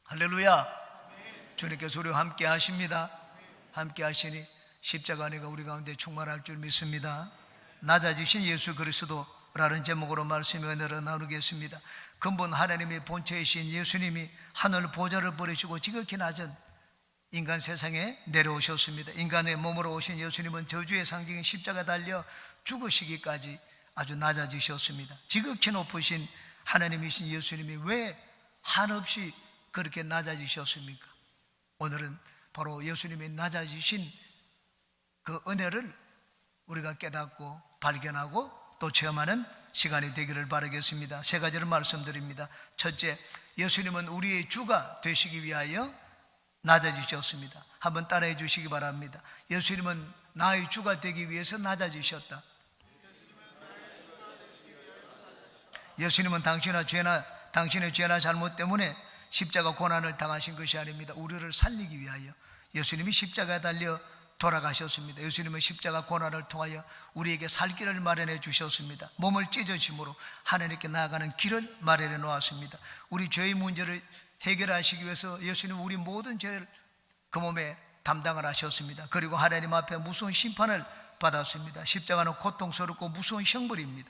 할렐루야. 주님께서 우리와 함께 하십니다. 함께 하시니 십자가 안에가 우리 가운데 충만할 줄 믿습니다. 낮아지신 예수 그리스도라는 제목으로 말씀의 은혜를 나누겠습니다. 근본 하나님의 본체이신 예수님이 하늘 보좌를 버리시고 지극히 낮은 인간 세상에 내려오셨습니다. 인간의 몸으로 오신 예수님은 저주의 상징인 십자가 달려 죽으시기까지 아주 낮아지셨습니다. 지극히 높으신 하나님이신 예수님이 왜 한없이 그렇게 낮아지셨습니까? 오늘은 바로 예수님이 낮아지신 그 은혜를 우리가 깨닫고 발견하고 또 체험하는 시간이 되기를 바라겠습니다. 세 가지를 말씀드립니다. 첫째, 예수님은 우리의 주가 되시기 위하여 낮아지셨습니다. 한번 따라해 주시기 바랍니다. 예수님은 나의 주가 되기 위해서 낮아지셨다. 예수님은 당신의 죄나 잘못 때문에 십자가 고난을 당하신 것이 아닙니다. 우리를 살리기 위하여 예수님이 십자가에 달려 돌아가셨습니다. 예수님은 십자가 고난을 통하여 우리에게 살 길을 마련해 주셨습니다. 몸을 찢어짐으로 하나님께 나아가는 길을 마련해 놓았습니다. 우리 죄의 문제를 해결하시기 위해서 예수님은 우리 모든 죄를 그 몸에 담당을 하셨습니다. 그리고 하나님 앞에 무서운 심판을 받았습니다. 십자가는 고통스럽고 무서운 형벌입니다.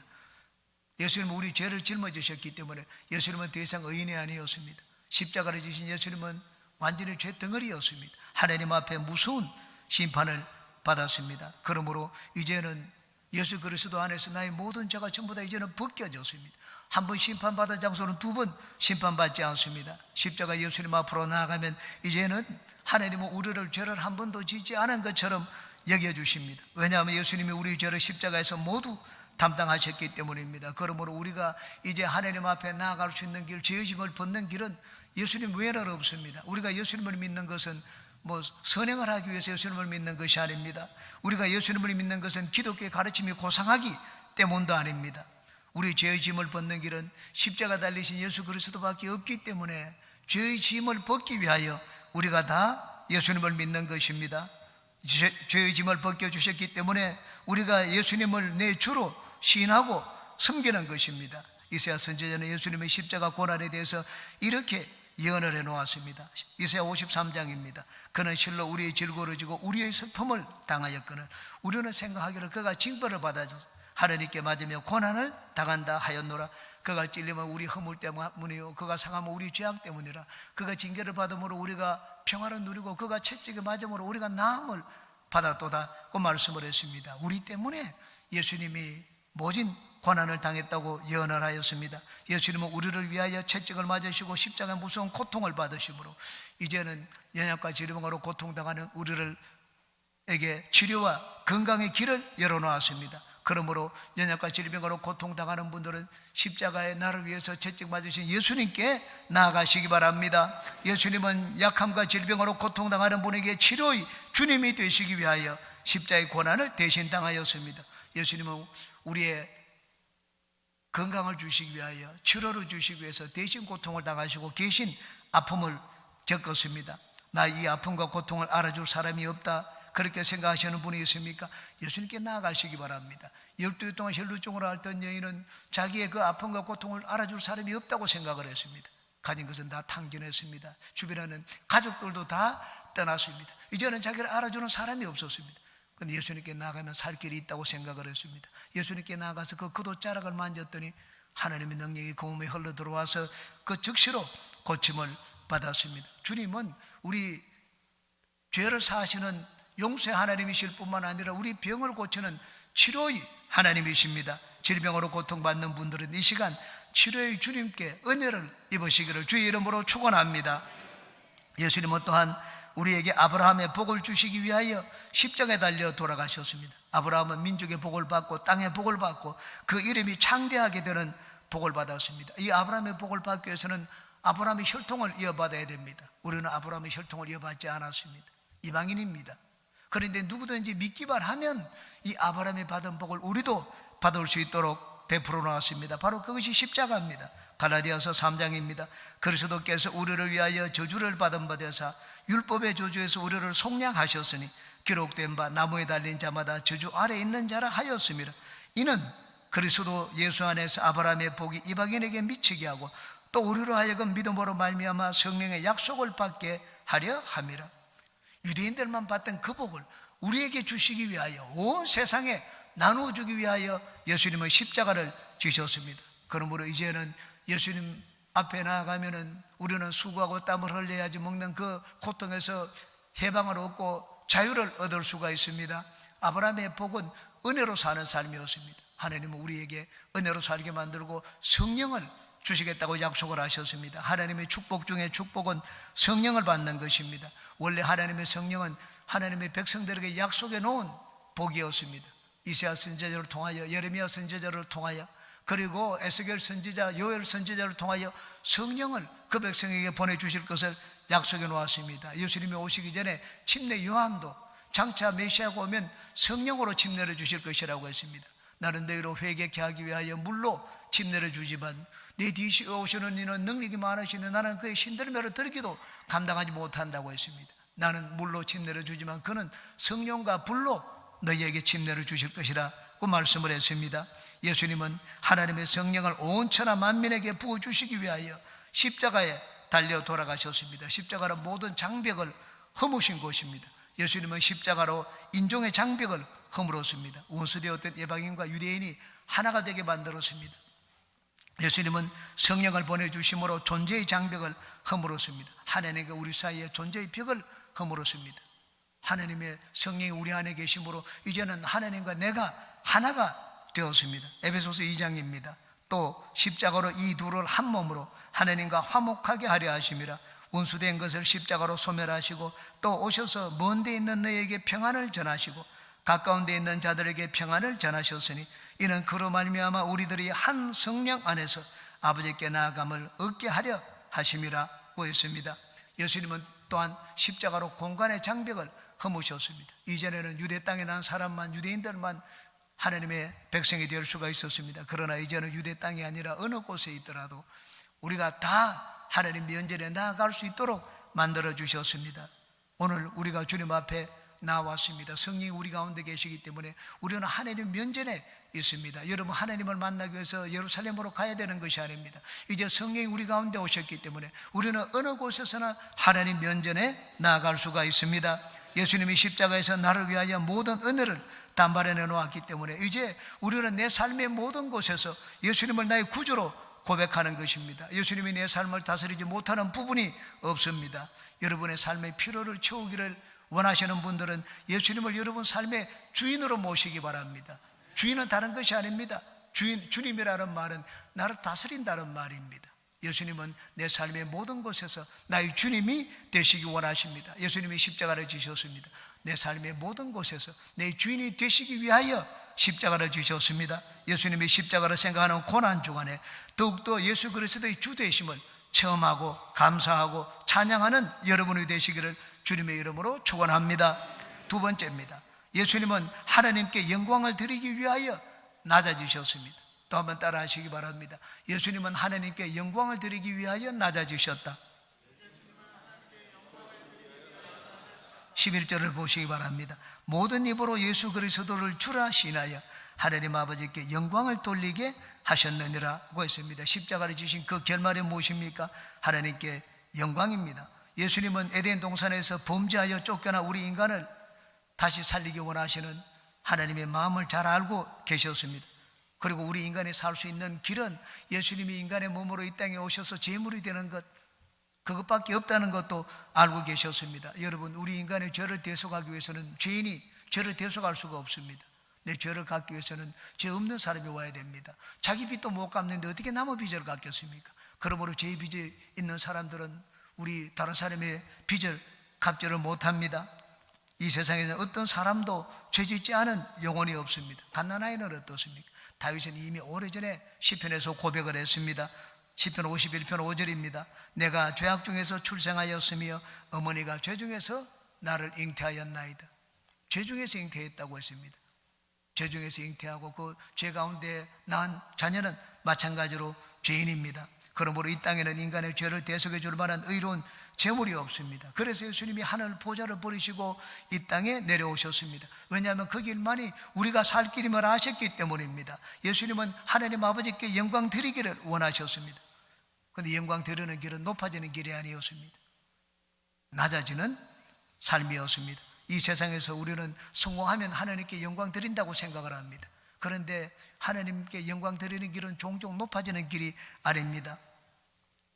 예수님은 우리 죄를 짊어지셨기 때문에 예수님은 더 이상 의인이 아니었습니다. 십자가를 지신 예수님은 완전히 죄 덩어리였습니다. 하나님 앞에 무서운 심판을 받았습니다. 그러므로 이제는 예수 그리스도 안에서 나의 모든 죄가 전부 다 이제는 벗겨졌습니다. 한 번 심판받은 장소는 두 번 심판받지 않습니다. 십자가 예수님 앞으로 나아가면 이제는 하나님은 우리를 죄를 한 번도 짓지 않은 것처럼 여겨주십니다. 왜냐하면 예수님이 우리 죄를 십자가에서 모두 담당하셨기 때문입니다. 그러므로 우리가 이제 하나님 앞에 나아갈 수 있는 길, 죄의 짐을 벗는 길은 예수님 외에는 없습니다. 우리가 예수님을 믿는 것은 선행을 하기 위해서 예수님을 믿는 것이 아닙니다. 우리가 예수님을 믿는 것은 기독교의 가르침이 고상하기 때문도 아닙니다. 우리 죄의 짐을 벗는 길은 십자가 달리신 예수 그리스도밖에 없기 때문에 죄의 짐을 벗기 위하여 우리가 다 예수님을 믿는 것입니다. 죄의 짐을 벗겨주셨기 때문에 우리가 예수님을 내 주로 시인하고 섬기는 것입니다. 이사야 선지자는 예수님의 십자가 고난에 대해서 이렇게 예언을 해놓았습니다. 이사야 53장입니다. 그는 실로 우리의 질고를 지고 우리의 슬픔을 당하였거늘 우리는 생각하기를 그가 징벌을 받아서 하나님께 맞으며 고난을 당한다 하였노라. 그가 찔리면 우리 허물 때문이요 그가 상하면 우리 죄악 때문이라. 그가 징계를 받음으로 우리가 평화를 누리고 그가 채찍에 맞음으로 우리가 나음을 받았도다 그 말씀을 했습니다. 우리 때문에 예수님이 모진 고난을 당했다고 예언을 하였습니다. 예수님은 우리를 위하여 채찍을 맞으시고 십자가에 무서운 고통을 받으심으로 이제는 연약과 질병으로 고통당하는 우리에게 치료와 건강의 길을 열어놓았습니다. 그러므로 연약과 질병으로 고통당하는 분들은 십자가에 나를 위해서 채찍 맞으신 예수님께 나아가시기 바랍니다. 예수님은 약함과 질병으로 고통당하는 분에게 치료의 주님이 되시기 위하여 십자가의 고난을 대신 당하였습니다. 예수님은 우리의 건강을 주시기 위하여 치료를 주시기 위해서 대신 고통을 당하시고 계신 아픔을 겪었습니다. 나 이 아픔과 고통을 알아줄 사람이 없다 그렇게 생각하시는 분이 있습니까? 예수님께 나아가시기 바랍니다. 12일 동안 혈루증으로 앓던 여인은 자기의 그 아픔과 고통을 알아줄 사람이 없다고 생각을 했습니다. 가진 것은 다 탕진했습니다. 주변에는 가족들도 다 떠났습니다. 이제는 자기를 알아주는 사람이 없었습니다. 그런데 예수님께 나아가면 살 길이 있다고 생각을 했습니다. 예수님께 나아가서 그 겉옷자락을 만졌더니 하나님의 능력이 그 몸에 흘러 들어와서 그 즉시로 고침을 받았습니다. 주님은 우리 죄를 사하시는 용서의 하나님이실 뿐만 아니라 우리 병을 고치는 치료의 하나님이십니다. 질병으로 고통받는 분들은 이 시간 치료의 주님께 은혜를 입으시기를 주의 이름으로 축원합니다. 예수님은 또한 우리에게 아브라함의 복을 주시기 위하여 십자가에 달려 돌아가셨습니다. 아브라함은 민족의 복을 받고 땅의 복을 받고 그 이름이 창대하게 되는 복을 받았습니다. 이 아브라함의 복을 받기 위해서는 아브라함의 혈통을 이어받아야 됩니다. 우리는 아브라함의 혈통을 이어받지 않았습니다. 이방인입니다. 그런데 누구든지 믿기만 하면 이 아브라함이 받은 복을 우리도 받을 수 있도록 베풀어 놓았습니다. 바로 그것이 십자가입니다. 갈라디아서 3장입니다. 그리스도께서 우리를 위하여 저주를 받은 바 되사 율법의 저주에서 우리를 속량하셨으니 기록된 바 나무에 달린 자마다 저주 아래 있는 자라 하였습니다. 이는 그리스도 예수 안에서 아브라함의 복이 이방인에게 미치게 하고 또 우리로 하여금 믿음으로 말미암아 성령의 약속을 받게 하려 함이라. 유대인들만 받던 그 복을 우리에게 주시기 위하여, 온 세상에 나누어 주기 위하여 예수님은 십자가를 지셨습니다. 그러므로 이제는 예수님 앞에 나아가면은 우리는 수고하고 땀을 흘려야지 먹는 그 고통에서 해방을 얻고 자유를 얻을 수가 있습니다. 아브라함의 복은 은혜로 사는 삶이었습니다. 하나님은 우리에게 은혜로 살게 만들고 성령을 주시겠다고 약속을 하셨습니다. 하나님의 축복 중에 축복은 성령을 받는 것입니다. 원래 하나님의 성령은 하나님의 백성들에게 약속해 놓은 복이었습니다. 이사야 선지자를 통하여, 예레미야 선지자를 통하여, 그리고 에스겔 선지자, 요엘 선지자를 통하여 성령을 그 백성에게 보내주실 것을 약속해 놓았습니다. 예수님이 오시기 전에 침례 요한도 장차 메시아가 오면 성령으로 침례를 주실 것이라고 했습니다. 나는 너희로 회개케 하기 위하여 물로 침례를 주지만 내 뒤에 오시는 이는 능력이 많으시니 나는 그의 신들매를 들기도 감당하지 못한다고 했습니다. 나는 물로 침례를 주지만 그는 성령과 불로 너희에게 침례를 주실 것이라고 말씀을 했습니다. 예수님은 하나님의 성령을 온 천하 만민에게 부어주시기 위하여 십자가에 달려 돌아가셨습니다. 십자가로 모든 장벽을 허무신 것입니다. 예수님은 십자가로 인종의 장벽을 허물었습니다. 원수되었던 이방인과 유대인이 하나가 되게 만들었습니다. 예수님은 성령을 보내주심으로 존재의 장벽을 허물었습니다. 하나님과 우리 사이에 존재의 벽을 허물었습니다. 하나님의 성령이 우리 안에 계심으로 이제는 하나님과 내가 하나가 되었습니다. 에베소서 2장입니다. 또 십자가로 이 둘을 한 몸으로 하나님과 화목하게 하려 하심이라. 원수된 것을 십자가로 소멸하시고 또 오셔서 먼 데 있는 너희에게 평안을 전하시고 가까운 데 있는 자들에게 평안을 전하셨으니 이는 그로 말미암아 우리들이 한 성령 안에서 아버지께 나아감을 얻게 하려 하심이라고 했습니다. 예수님은 또한 십자가로 공간의 장벽을 허무셨습니다. 이전에는 유대 땅에 난 사람만, 유대인들만 하나님의 백성이 될 수가 있었습니다. 그러나 이제는 유대 땅이 아니라 어느 곳에 있더라도 우리가 다 하나님 면전에 나아갈 수 있도록 만들어 주셨습니다. 오늘 우리가 주님 앞에 나왔습니다. 성령이 우리 가운데 계시기 때문에 우리는 하나님 면전에 있습니다. 여러분, 하나님을 만나기 위해서 예루살렘으로 가야 되는 것이 아닙니다. 이제 성령이 우리 가운데 오셨기 때문에 우리는 어느 곳에서나 하나님 면전에 나아갈 수가 있습니다. 예수님이 십자가에서 나를 위하여 모든 은혜를 단발에 내놓았기 때문에 이제 우리는 내 삶의 모든 곳에서 예수님을 나의 구주로 고백하는 것입니다. 예수님이 내 삶을 다스리지 못하는 부분이 없습니다. 여러분의 삶의 필요를 채우기를 원하시는 분들은 예수님을 여러분 삶의 주인으로 모시기 바랍니다. 주인은 다른 것이 아닙니다. 주님이라는 말은 나를 다스린다는 말입니다. 예수님은 내 삶의 모든 곳에서 나의 주님이 되시기 원하십니다. 예수님이 십자가를 지셨습니다. 내 삶의 모든 곳에서 내 주인이 되시기 위하여 십자가를 지셨습니다. 예수님이 십자가를 생각하는 고난 주간에 더욱더 예수 그리스도의 주 되심을 체험하고 감사하고 찬양하는 여러분이 되시기를 주님의 이름으로 축원합니다. 두 번째입니다. 예수님은 하나님께 영광을 드리기 위하여 낮아지셨습니다. 또 한번 따라 하시기 바랍니다. 예수님은 하나님께 영광을 드리기 위하여 낮아지셨다. 11절을 보시기 바랍니다. 모든 입으로 예수 그리스도를 주라 시인하여 하나님 아버지께 영광을 돌리게 하셨느니라고 했습니다. 십자가를 지신 그 결말이 무엇입니까? 하나님께 영광입니다. 예수님은 에덴 동산에서 범죄하여 쫓겨나 우리 인간을 다시 살리기 원하시는 하나님의 마음을 잘 알고 계셨습니다. 그리고 우리 인간이 살 수 있는 길은 예수님이 인간의 몸으로 이 땅에 오셔서 제물이 되는 것, 그것밖에 없다는 것도 알고 계셨습니다. 여러분, 우리 인간의 죄를 대속하기 위해서는 죄인이 죄를 대속할 수가 없습니다. 내 죄를 갚기 위해서는 죄 없는 사람이 와야 됩니다. 자기 빚도 못 갚는데 어떻게 남의 빚을 갚겠습니까? 그러므로 죄의 빚이 있는 사람들은 우리 다른 사람의 빚을 갚지를 못합니다. 이 세상에는 어떤 사람도 죄짓지 않은 영혼이 없습니다. 갓난아이는 어떻습니까? 다윗은 이미 오래전에 시편에서 고백을 했습니다. 시편 51편 5절입니다. 내가 죄악 중에서 출생하였으며 어머니가 죄 중에서 나를 잉태하였나이다. 죄 중에서 잉태했다고 했습니다. 죄 중에서 잉태하고 그 죄 가운데 낳은 자녀는 마찬가지로 죄인입니다. 그러므로 이 땅에는 인간의 죄를 대속해 줄 만한 의로운 재물이 없습니다. 그래서 예수님이 하늘 보좌를 버리시고 이 땅에 내려오셨습니다. 왜냐하면 그 길만이 우리가 살 길임을 아셨기 때문입니다. 예수님은 하나님 아버지께 영광 드리기를 원하셨습니다. 그런데 영광 드리는 길은 높아지는 길이 아니었습니다. 낮아지는 삶이었습니다. 이 세상에서 우리는 성공하면 하나님께 영광 드린다고 생각을 합니다. 그런데 하나님께 영광 드리는 길은 종종 높아지는 길이 아닙니다.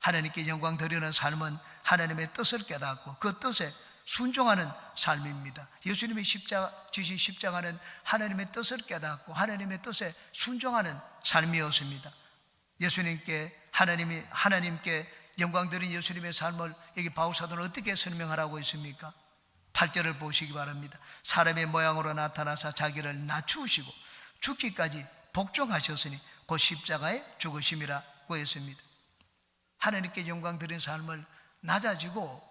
하나님께 영광 드리는 삶은 하나님의 뜻을 깨닫고 그 뜻에 순종하는 삶입니다. 예수님이 지신 십자가는 하나님의 뜻을 깨닫고 하나님의 뜻에 순종하는 삶이었습니다. 하나님께 영광 드린 예수님의 삶을 여기 바울사도는 어떻게 설명하라고 있습니까? 8절을 보시기 바랍니다. 사람의 모양으로 나타나사 자기를 낮추시고 죽기까지 복종하셨으니 곧 십자가에 죽으심이라고 했습니다. 하나님께 영광 드린 삶을 낮아지고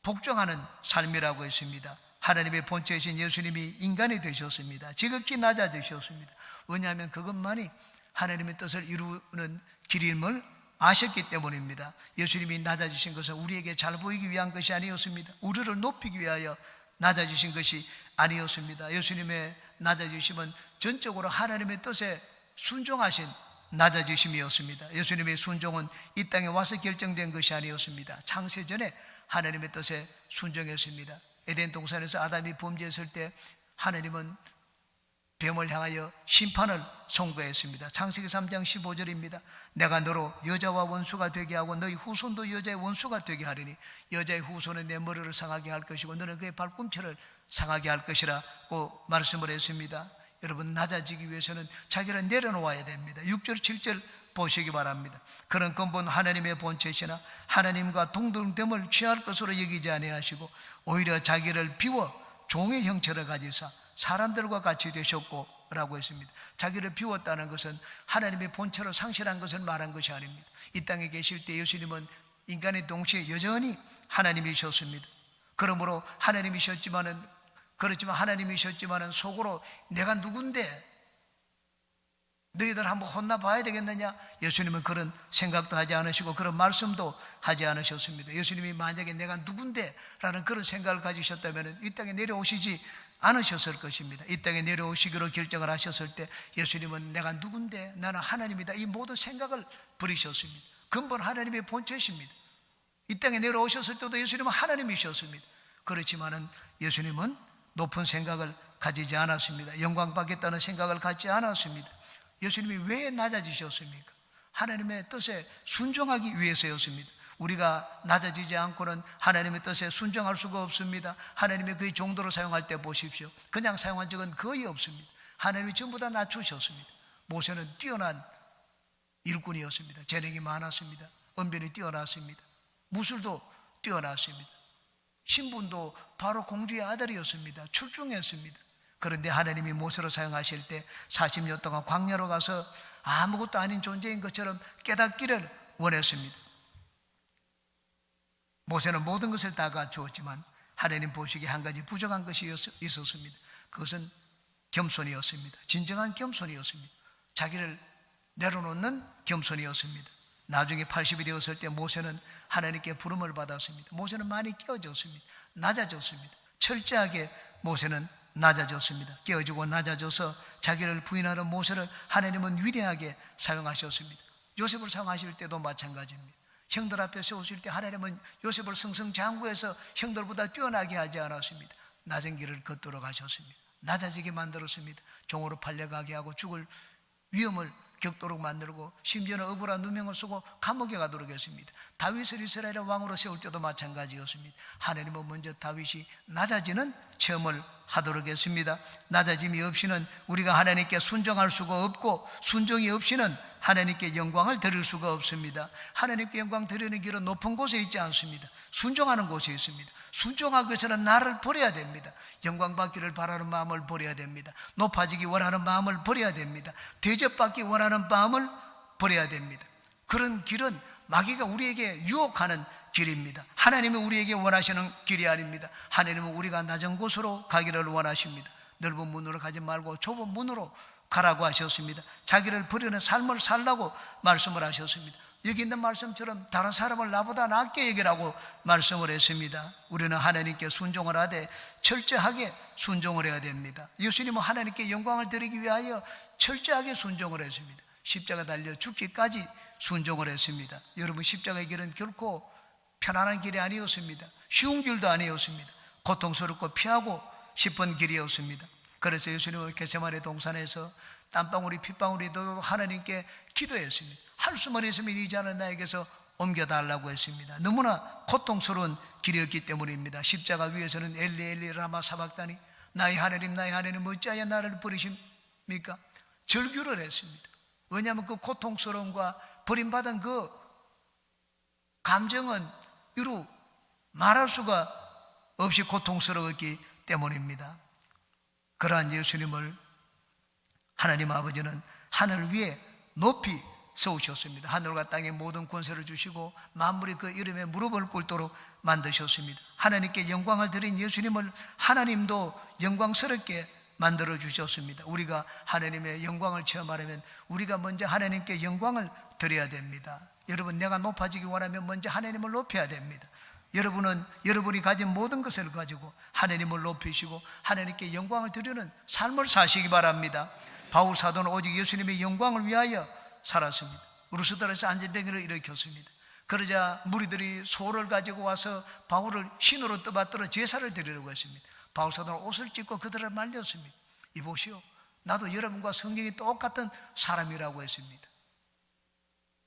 복종하는 삶이라고 했습니다. 하나님의 본체이신 예수님이 인간이 되셨습니다. 지극히 낮아지셨습니다. 왜냐하면 그것만이 하나님의 뜻을 이루는 길임을 아셨기 때문입니다. 예수님이 낮아지신 것은 우리에게 잘 보이기 위한 것이 아니었습니다. 우리를 높이기 위하여 낮아지신 것이 아니었습니다. 예수님의 낮아지심은 전적으로 하나님의 뜻에 순종하신 낮아지심이었습니다. 예수님의 순종은 이 땅에 와서 결정된 것이 아니었습니다. 창세전에 하나님의 뜻에 순종했습니다. 에덴 동산에서 아담이 범죄했을 때 하나님은 뱀을 향하여 심판을 선고했습니다. 창세기 3장 15절입니다. 내가 너로 여자와 원수가 되게 하고 너희 후손도 여자의 원수가 되게 하리니 여자의 후손은 내 머리를 상하게 할 것이고 너는 그의 발꿈치를 상하게 할 것이라고 말씀을 했습니다. 여러분, 낮아지기 위해서는 자기를 내려놓아야 됩니다. 6절 7절 보시기 바랍니다. 그런 근본 하나님의 본체시나 하나님과 동등됨을 취할 것으로 여기지 아니하시고 오히려 자기를 비워 종의 형체를 가지사 사람들과 같이 되셨고 라고 했습니다. 자기를 비웠다는 것은 하나님의 본체로 상실한 것을 말한 것이 아닙니다. 이 땅에 계실 때 예수님은 인간의 동시에 여전히 하나님이셨습니다. 그러므로 그렇지만 하나님이셨지만은 속으로 내가 누군데 너희들 한번 혼나봐야 되겠느냐? 예수님은 그런 생각도 하지 않으시고 그런 말씀도 하지 않으셨습니다. 예수님이 만약에 내가 누군데 라는 그런 생각을 가지셨다면 이 땅에 내려오시지 않으셨을 것입니다. 이 땅에 내려오시기로 결정을 하셨을 때 예수님은 내가 누군데 나는 하나님이다, 이 모든 생각을 버리셨습니다. 근본 하나님의 본체십니다. 이 땅에 내려오셨을 때도 예수님은 하나님이셨습니다. 그렇지만은 예수님은 높은 생각을 가지지 않았습니다. 영광 받겠다는 생각을 갖지 않았습니다. 예수님이 왜 낮아지셨습니까? 하나님의 뜻에 순종하기 위해서였습니다. 우리가 낮아지지 않고는 하나님의 뜻에 순종할 수가 없습니다. 하나님의 그의 정도로 사용할 때 보십시오. 그냥 사용한 적은 거의 없습니다. 하나님이 전부 다 낮추셨습니다. 모세는 뛰어난 일꾼이었습니다. 재능이 많았습니다. 언변이 뛰어났습니다. 무술도 뛰어났습니다. 신분도 바로 공주의 아들이었습니다. 출중했습니다. 그런데 하나님이 모세로 사용하실 때 40년 동안 광야로 가서 아무것도 아닌 존재인 것처럼 깨닫기를 원했습니다. 모세는 모든 것을 다 갖추었지만 하나님 보시기에 한 가지 부족한 것이 있었습니다. 그것은 겸손이었습니다. 진정한 겸손이었습니다. 자기를 내려놓는 겸손이었습니다. 나중에 80이 되었을 때 모세는 하나님께 부름을 받았습니다. 모세는 많이 깨어졌습니다. 낮아졌습니다. 철저하게 모세는 낮아졌습니다. 깨어지고 낮아져서 자기를 부인하는 모세를 하나님은 위대하게 사용하셨습니다. 요셉을 사용하실 때도 마찬가지입니다. 형들 앞에 세우실 때 하나님은 요셉을 승승장구해서 형들보다 뛰어나게 하지 않았습니다. 낮은 길을 걷도록 하셨습니다. 낮아지게 만들었습니다. 종으로 팔려가게 하고 죽을 위험을 겪도록 만들고 심지어는 억울한 누명을 쓰고 감옥에 가도록 했습니다. 다윗을 이스라엘의 왕으로 세울 때도 마찬가지였습니다. 하나님은 먼저 다윗이 낮아지는 체험을 하도록 했습니다. 낮아짐이 없이는 우리가 하나님께 순종할 수가 없고 순종이 없이는 하나님께 영광을 드릴 수가 없습니다. 하나님께 영광 드리는 길은 높은 곳에 있지 않습니다. 순종하는 곳에 있습니다. 순종하기 위해서는 나를 버려야 됩니다. 영광 받기를 바라는 마음을 버려야 됩니다. 높아지기 원하는 마음을 버려야 됩니다. 대접받기 원하는 마음을 버려야 됩니다. 그런 길은 마귀가 우리에게 유혹하는 길입니다. 하나님은 우리에게 원하시는 길이 아닙니다. 하나님은 우리가 낮은 곳으로 가기를 원하십니다. 넓은 문으로 가지 말고 좁은 문으로 가라고 하셨습니다. 자기를 버리는 삶을 살라고 말씀을 하셨습니다. 여기 있는 말씀처럼 다른 사람을 나보다 낫게 여기라고 말씀을 했습니다. 우리는 하나님께 순종을 하되 철저하게 순종을 해야 됩니다. 예수님은 하나님께 영광을 드리기 위하여 철저하게 순종을 했습니다. 십자가 달려 죽기까지 순종을 했습니다. 여러분, 십자가의 길은 결코 편안한 길이 아니었습니다. 쉬운 길도 아니었습니다. 고통스럽고 피하고 싶은 길이었습니다. 그래서 예수님은 겟세마네 동산에서 땀방울이 핏방울이도 하나님께 기도했습니다. 할 수만 있으면 이 잔을 나에게서 옮겨달라고 했습니다. 너무나 고통스러운 길이었기 때문입니다. 십자가 위에서는 엘리 엘리 라마 사박다니, 나의 하나님 어찌하여 나를 버리십니까? 절규를 했습니다. 왜냐하면 그 고통스러움과 버림받은 그 감정은 이루 말할 수가 없이 고통스러웠기 때문입니다. 그러한 예수님을 하나님 아버지는 하늘 위에 높이 세우셨습니다. 하늘과 땅의 모든 권세를 주시고 만물이 그 이름에 무릎을 꿇도록 만드셨습니다. 하나님께 영광을 드린 예수님을 하나님도 영광스럽게 만들어 주셨습니다. 우리가 하나님의 영광을 체험하려면 우리가 먼저 하나님께 영광을 드려야 됩니다. 여러분, 내가 높아지기 원하면 먼저 하나님을 높여야 됩니다. 여러분은 여러분이 가진 모든 것을 가지고 하나님을 높이시고 하나님께 영광을 드리는 삶을 사시기 바랍니다. 바울 사도는 오직 예수님의 영광을 위하여 살았습니다. 루스드라에서 안전병기를 일으켰습니다. 그러자 무리들이 소를 가지고 와서 바울을 신으로 떠받들어 제사를 드리려고 했습니다. 바울 사도는 옷을 찢고 그들을 말렸습니다. 이보시오, 나도 여러분과 성경이 똑같은 사람이라고 했습니다.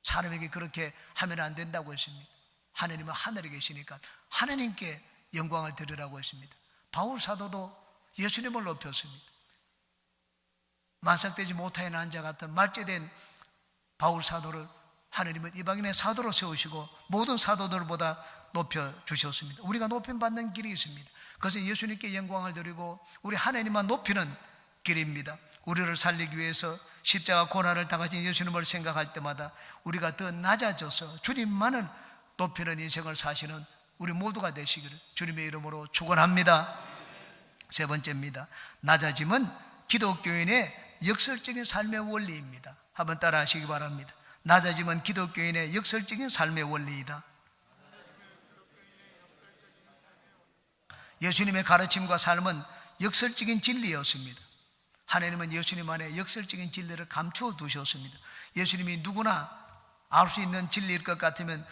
사람에게 그렇게 하면 안 된다고 했습니다. 하나님은 하늘에 계시니까 하나님께 영광을 드리라고 했습니다. 바울 사도도 예수님을 높였습니다. 만삭되지 못하여 난 자 같은 말죄된 바울 사도를 하나님은 이방인의 사도로 세우시고 모든 사도들보다 높여주셨습니다. 우리가 높임받는 길이 있습니다. 그것은 예수님께 영광을 드리고 우리 하나님만 높이는 길입니다. 우리를 살리기 위해서 십자가 고난을 당하신 예수님을 생각할 때마다 우리가 더 낮아져서 주님만을 높이는 인생을 사시는 우리 모두가 되시기를 주님의 이름으로 축원합니다. 세 번째입니다. 낮아짐은 기독교인의 역설적인 삶의 원리입니다. 한번 따라 하시기 바랍니다. 낮아짐은 기독교인의 역설적인 삶의 원리이다. 예수님의 가르침과 삶은 역설적인 진리였습니다. 하나님은 예수님 안에 역설적인 진리를 감추어 두셨습니다. 예수님이 누구나 알 수 있는 진리일 것 같으면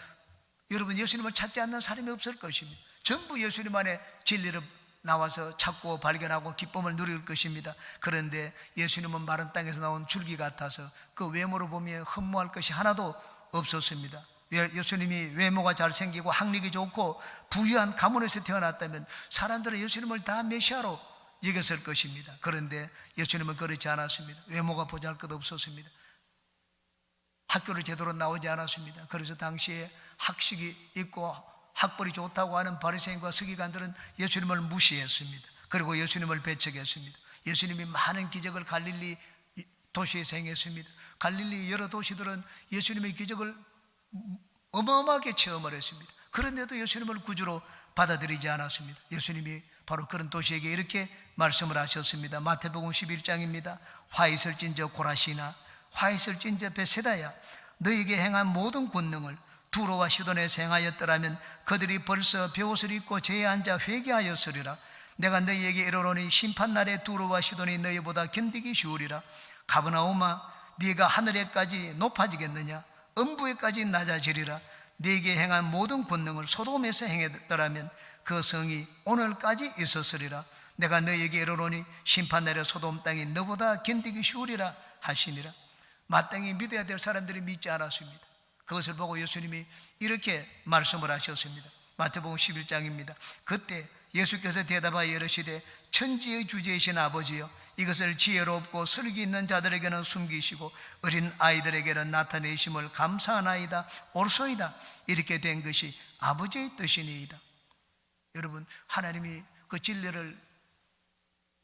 여러분, 예수님을 찾지 않는 사람이 없을 것입니다. 전부 예수님 안에 진리를 나와서 찾고 발견하고 기쁨을 누릴 것입니다. 그런데 예수님은 마른 땅에서 나온 줄기 같아서 그 외모로 보면 흠모할 것이 하나도 없었습니다. 예수님이 외모가 잘생기고 학력이 좋고 부유한 가문에서 태어났다면 사람들은 예수님을 다 메시아로 여겼을 것입니다. 그런데 예수님은 그렇지 않았습니다. 외모가 보잘것없었습니다. 학교를 제대로 나오지 않았습니다. 그래서 당시에 학식이 있고 학벌이 좋다고 하는 바리새인과 서기관들은 예수님을 무시했습니다. 그리고 예수님을 배척했습니다. 예수님이 많은 기적을 갈릴리 도시에서 행했습니다. 갈릴리 여러 도시들은 예수님의 기적을 어마어마하게 체험을 했습니다. 그런데도 예수님을 구주로 받아들이지 않았습니다. 예수님이 바로 그런 도시에게 이렇게 말씀을 하셨습니다. 마태복음 11장입니다. 화 있을진저 고라시나, 화 있을진저 베세다야, 너에게 행한 모든 권능을 두로와 시돈에서 행하였더라면 그들이 벌써 베옷을 입고 제에 앉아 회개하였으리라. 내가 너희에게 이르노니 심판날에 두로와 시돈이 너희보다 견디기 쉬우리라. 가버나움아, 네가 하늘에까지 높아지겠느냐? 음부에까지 낮아지리라. 네게 행한 모든 권능을 소돔에서 행했더라면 그 성이 오늘까지 있었으리라. 내가 너희에게 이르노니 심판날에 소돔 땅이 너보다 견디기 쉬우리라 하시니라. 마땅히 믿어야 될 사람들이 믿지 않았습니다. 그것을 보고 예수님이 이렇게 말씀을 하셨습니다. 마태복음 11장입니다. 그때 예수께서 대답하여 이르시되 천지의 주제이신 아버지여, 이것을 지혜롭고 슬기 있는 자들에게는 숨기시고 어린 아이들에게는 나타내심을 감사하나이다. 옳소이다. 이렇게 된 것이 아버지의 뜻이니이다. 여러분, 하나님이 그 진리를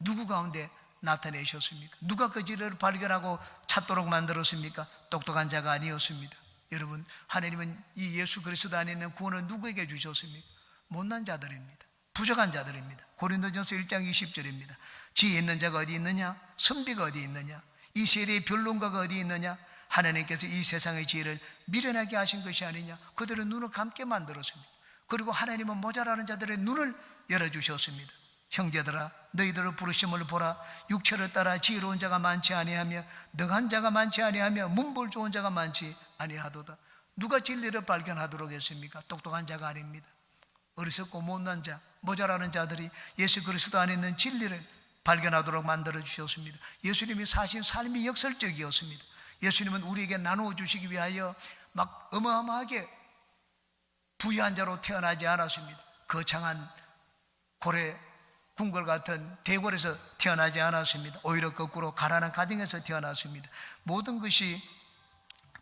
누구 가운데 나타내셨습니까? 누가 그 진리를 발견하고 찾도록 만들었습니까? 똑똑한 자가 아니었습니다. 여러분, 하나님은 이 예수 그리스도 안에 있는 구원을 누구에게 주셨습니까? 못난 자들입니다. 부족한 자들입니다. 고린도전서 1장 20절입니다. 지혜 있는 자가 어디 있느냐? 선비가 어디 있느냐? 이 세대의 변론가가 어디 있느냐? 하나님께서 이 세상의 지혜를 미련하게 하신 것이 아니냐. 그들의 눈을 감게 만들었습니다. 그리고 하나님은 모자라는 자들의 눈을 열어주셨습니다. 형제들아, 너희들을 부르심을 보라. 육체를 따라 지혜로운 자가 많지 아니하며 능한 자가 많지 아니하며 문벌 좋은 자가 많지 아니하도다. 누가 진리를 발견하도록 했습니까? 똑똑한 자가 아닙니다. 어리석고 못난 자, 모자라는 자들이 예수 그리스도 안에 있는 진리를 발견하도록 만들어 주셨습니다. 예수님이 사신 삶이 역설적이었습니다. 예수님은 우리에게 나누어 주시기 위하여 막 어마어마하게 부유한 자로 태어나지 않았습니다. 거창한 고래 궁궐 같은 대궐에서 태어나지 않았습니다. 오히려 거꾸로 가난한 가정에서 태어났습니다. 모든 것이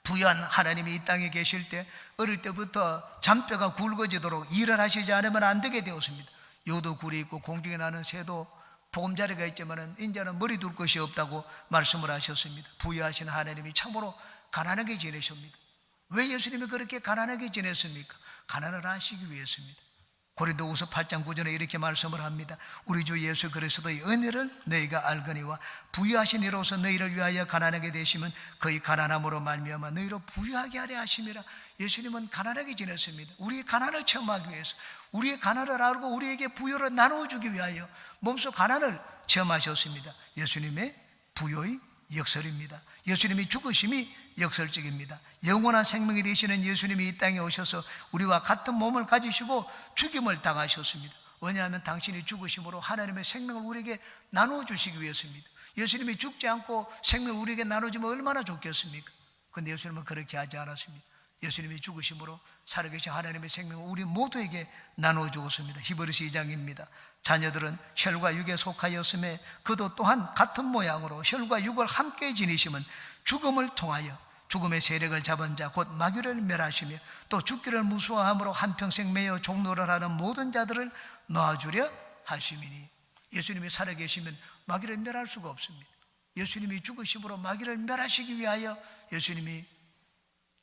부유한 하나님이 이 땅에 계실 때 어릴 때부터 잔뼈가 굵어지도록 일을 하시지 않으면 안 되게 되었습니다. 요도 굴이 있고 공중에 나는 새도 보금자리가 있지만 이제는 머리 둘 것이 없다고 말씀을 하셨습니다. 부유하신 하나님이 참으로 가난하게 지내십니다. 왜 예수님이 그렇게 가난하게 지냈습니까? 가난을 하시기 위해서입니다. 고린도후서 8장 9절에 이렇게 말씀을 합니다. 우리 주 예수 그리스도의 은혜를 너희가 알거니와 부유하신 이로서 너희를 위하여 가난하게 되시면 그의 가난함으로 말미암아 너희로 부유하게 하려 하심이라. 예수님은 가난하게 지냈습니다. 우리의 가난을 체험하기 위해서, 우리의 가난을 알고 우리에게 부유를 나누어주기 위하여 몸소 가난을 체험하셨습니다. 예수님의 부유의 역설입니다. 예수님이 죽으심이 역설적입니다. 영원한 생명이 되시는 예수님이 이 땅에 오셔서 우리와 같은 몸을 가지시고 죽임을 당하셨습니다. 왜냐하면 당신이 죽으심으로 하나님의 생명을 우리에게 나누어 주시기 위해서입니다. 예수님이 죽지 않고 생명을 우리에게 나눠주면 얼마나 좋겠습니까? 그런데 예수님은 그렇게 하지 않았습니다. 예수님이 죽으심으로 살아계신 하나님의 생명을 우리 모두에게 나누어 주었습니다. 히브리서 2장입니다. 자녀들은 혈과 육에 속하였음에 그도 또한 같은 모양으로 혈과 육을 함께 지니심은 죽음을 통하여 죽음의 세력을 잡은 자 곧 마귀를 멸하시며 또 죽기를 무서워함으로 한평생 매여 종노를 하는 모든 자들을 놓아주려 하심이니. 예수님이 살아계시면 마귀를 멸할 수가 없습니다. 예수님이 죽으심으로 마귀를 멸하시기 위하여 예수님이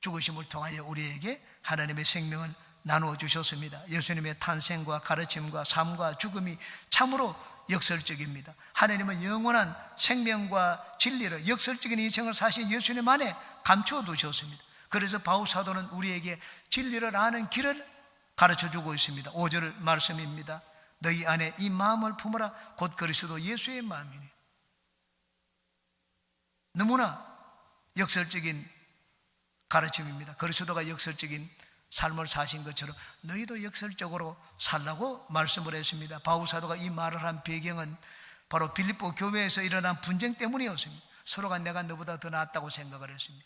죽으심을 통하여 우리에게 하나님의 생명을 나누어 주셨습니다. 예수님의 탄생과 가르침과 삶과 죽음이 참으로 역설적입니다. 하나님은 영원한 생명과 진리를, 역설적인 인생을 사신 예수님 안에 감추어 두셨습니다. 그래서 바울 사도는 우리에게 진리를 아는 길을 가르쳐 주고 있습니다. 5절 말씀입니다. 너희 안에 이 마음을 품으라 곧 그리스도 예수의 마음이니. 너무나 역설적인 가르침입니다. 그리스도가 역설적인 삶을 사신 것처럼 너희도 역설적으로 살라고 말씀을 했습니다. 바울 사도가 이 말을 한 배경은 바로 빌립보 교회에서 일어난 분쟁 때문이었습니다. 서로가 내가 너보다 더 낫다고 생각을 했습니다.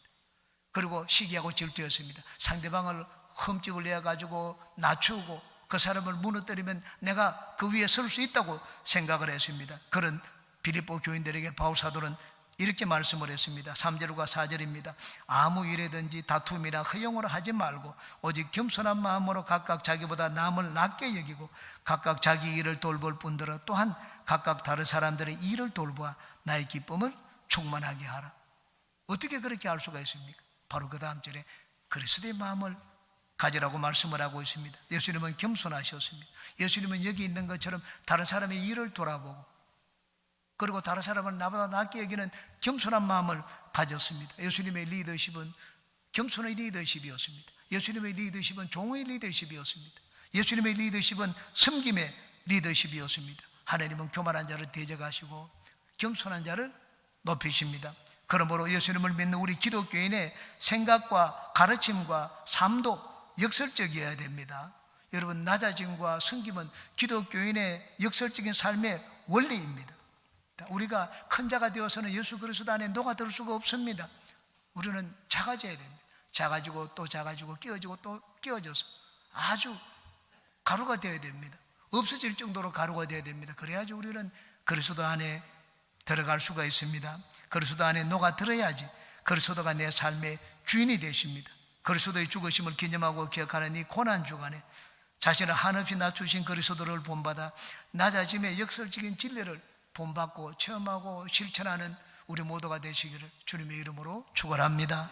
그리고 시기하고 질투였습니다. 상대방을 흠집을 내어가지고 낮추고 그 사람을 무너뜨리면 내가 그 위에 설 수 있다고 생각을 했습니다. 그런 빌립보 교인들에게 바울 사도는 이렇게 말씀을 했습니다. 3절과 4절입니다. 아무 일에든지 다툼이나 허용을 하지 말고 오직 겸손한 마음으로 각각 자기보다 남을 낮게 여기고 각각 자기 일을 돌볼 뿐더러 또한 각각 다른 사람들의 일을 돌보아 나의 기쁨을 충만하게 하라. 어떻게 그렇게 할 수가 있습니까? 바로 그 다음 절에 그리스도의 마음을 가지라고 말씀을 하고 있습니다. 예수님은 겸손하셨습니다. 예수님은 여기 있는 것처럼 다른 사람의 일을 돌아보고 그리고 다른 사람을 나보다 낫게 여기는 겸손한 마음을 가졌습니다. 예수님의 리더십은 겸손의 리더십이었습니다. 예수님의 리더십은 종의 리더십이었습니다. 예수님의 리더십은 섬김의 리더십이었습니다. 하나님은 교만한 자를 대적하시고 겸손한 자를 높이십니다. 그러므로 예수님을 믿는 우리 기독교인의 생각과 가르침과 삶도 역설적이어야 됩니다. 여러분, 낮아짐과 섬김은 기독교인의 역설적인 삶의 원리입니다. 우리가 큰 자가 되어서는 예수 그리스도 안에 녹아들 수가 없습니다. 우리는 작아져야 됩니다. 작아지고 또 작아지고 끼어지고 또 끼어져서 아주 가루가 되어야 됩니다. 없어질 정도로 가루가 되어야 됩니다. 그래야지 우리는 그리스도 안에 들어갈 수가 있습니다. 그리스도 안에 녹아들어야지 그리스도가 내 삶의 주인이 되십니다. 그리스도의 죽으심을 기념하고 기억하는 이 고난 주간에 자신을 한없이 낮추신 그리스도를 본받아 낮아짐의 역설적인 진리를 본받고 체험하고 실천하는 우리 모두가 되시기를 주님의 이름으로 축원합니다.